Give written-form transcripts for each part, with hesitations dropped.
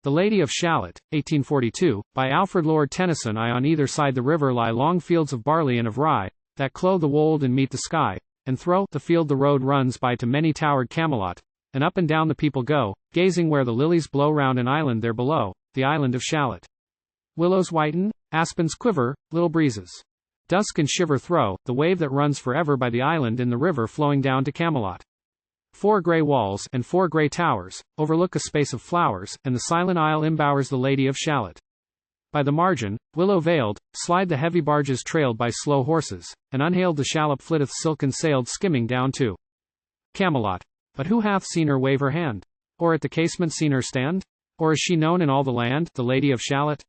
The Lady of Shalott, 1842, by Alfred. Lord Tennyson. On either side the river lie long fields of barley and of rye, that clothe the wold and meet the sky, and Thro, the field the road runs by to many towered Camelot, and up and down the people go, gazing where the lilies blow round an island there below, the island of Shalott. Willows whiten, aspens quiver, little breezes. Dusk and shiver Thro, the wave that runs forever by the island in the river flowing down to Camelot. 4 grey walls and 4 grey towers overlook a space of flowers, and the silent isle imbowers the Lady of Shalott. By the margin, willow veiled, slide the heavy barges trailed by slow horses, and unhail'd the shallop flitteth silken-sail'd skimming down to Camelot. But who hath seen her wave her hand? Or at the casement seen her stand? Or is she known in all the land, the Lady of Shalott?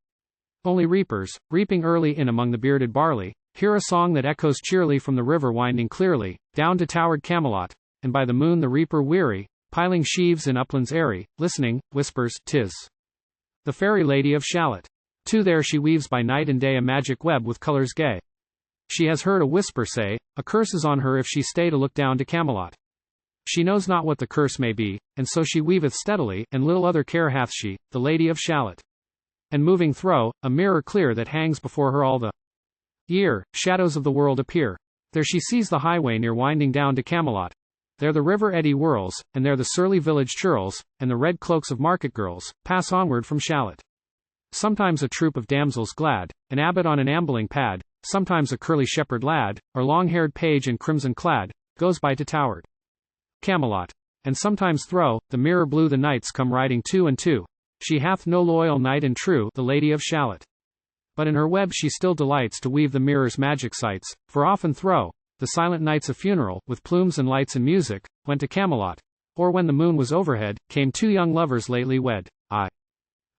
Only reapers, reaping early in among the bearded barley, hear a song that echoes cheerily from the river winding clearly, down to towered Camelot, and by the moon the reaper weary, piling sheaves in uplands airy, listening, whispers, "'Tis the fairy Lady of Shalott. Too there she weaves by night and day a magic web with colours gay. She has heard a whisper say, a curse is on her if she stay to look down to Camelot. She knows not what the curse may be, and so she weaveth steadily, and little other care hath she, the Lady of Shalott. And moving Thro, a mirror clear that hangs before her all the year, shadows of the world appear. There she sees the highway near winding down to Camelot. There the river eddy whirls, and there the surly village churls, and the red cloaks of market girls, pass onward from Shalott. Sometimes a troop of damsels glad, an abbot on an ambling pad, sometimes a curly shepherd lad, or long-haired page in crimson clad, goes by to towered Camelot. And sometimes Thro, the mirror blue the knights come riding 2 and 2. She hath no loyal knight and true, the Lady of Shalott. But in her web she still delights to weave the mirror's magic sights, for often Thro, the silent nights of funeral, with plumes and lights and music, went to Camelot. Or when the moon was overhead, came 2 young lovers lately wed. I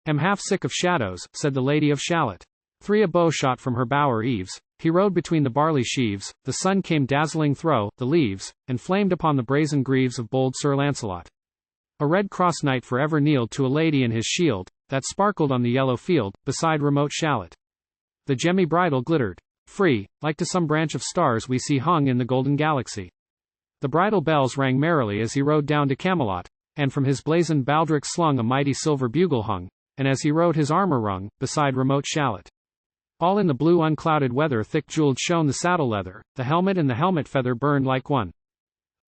am half sick of shadows, said the Lady of Shalott. 3 a bow shot from her bower eaves, he rode between the barley sheaves, the sun came dazzling thro' the leaves, and flamed upon the brazen greaves of bold Sir Lancelot. A red cross knight forever kneeled to a lady in his shield, that sparkled on the yellow field, beside remote Shalott. The gemmy bridle glittered free, like to some branch of stars we see hung in the golden galaxy. The bridle bells rang merrily as he rode down to Camelot, and from his blazoned baldric slung a mighty silver bugle hung, and as he rode his armor rung, beside remote Shalott. All in the blue unclouded weather thick jeweled shone the saddle leather, the helmet and the helmet feather burned like one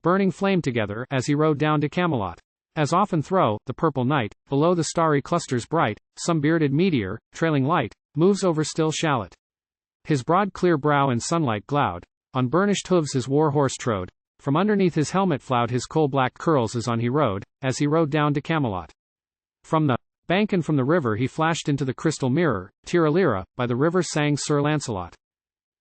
burning flame together, as he rode down to Camelot. As often Thro, the purple night, below the starry clusters bright, some bearded meteor, trailing light, moves over still Shalott. His broad clear brow in sunlight glowed, on burnished hooves his war horse trode, from underneath his helmet flowed his coal-black curls as he rode down to Camelot. From the bank and from the river he flashed into the crystal mirror, Tiralira, by the river sang Sir Lancelot.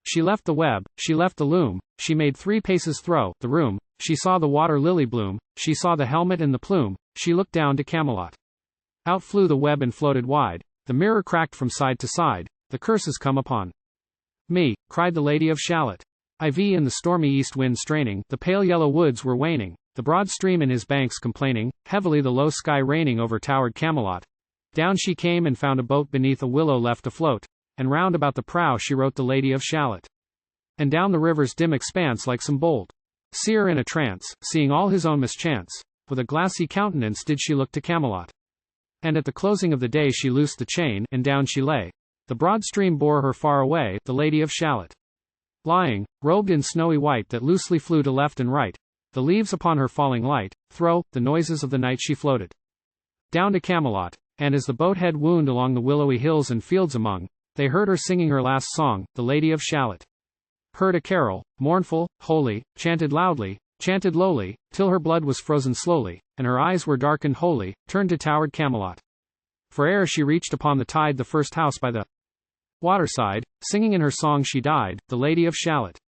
She left the web, she left the loom, she made 3 paces thro' the room, she saw the water lily bloom, she saw the helmet and the plume, she looked down to Camelot. Out flew the web and floated wide, the mirror cracked from side to side, the curses come upon me, cried the Lady of Shalott. IV in the stormy east wind straining, the pale yellow woods were waning, the broad stream in his banks complaining, heavily the low sky raining over towered Camelot. Down she came and found a boat beneath a willow left afloat, and round about the prow she wrote the Lady of Shalott. And down the river's dim expanse like some bold seer in a trance, seeing all his own mischance, with a glassy countenance did she look to Camelot. And at the closing of the day she loosed the chain, and down she lay. The broad stream bore her far away, the Lady of Shalott. Lying, robed in snowy white that loosely flew to left and right, the leaves upon her falling light, Thro, the noises of the night she floated down to Camelot, and as the boat head wound along the willowy hills and fields among, they heard her singing her last song, the Lady of Shalott. Heard a carol, mournful, holy, chanted loudly, chanted lowly, till her blood was frozen slowly, and her eyes were darkened wholly, turned to towered Camelot. For ere she reached upon the tide the first house by the waterside, singing in her song she died, the Lady of Shalott.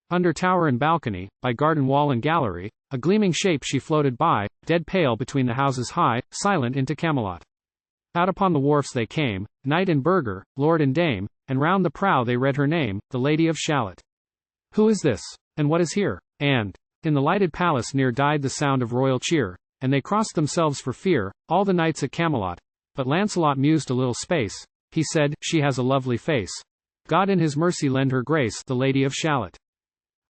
Under tower and balcony, by garden wall and gallery, a gleaming shape she floated by, dead pale between the houses high, silent into Camelot. Out upon the wharfs they came, knight and burgher, lord and dame, and round the prow they read her name, the Lady of Shalott. Who is this? And what is here? And in the lighted palace near died the sound of royal cheer, and they crossed themselves for fear, all the knights at Camelot. But Lancelot mused a little space. He said, she has a lovely face. God in his mercy lend her grace, the Lady of Shalott.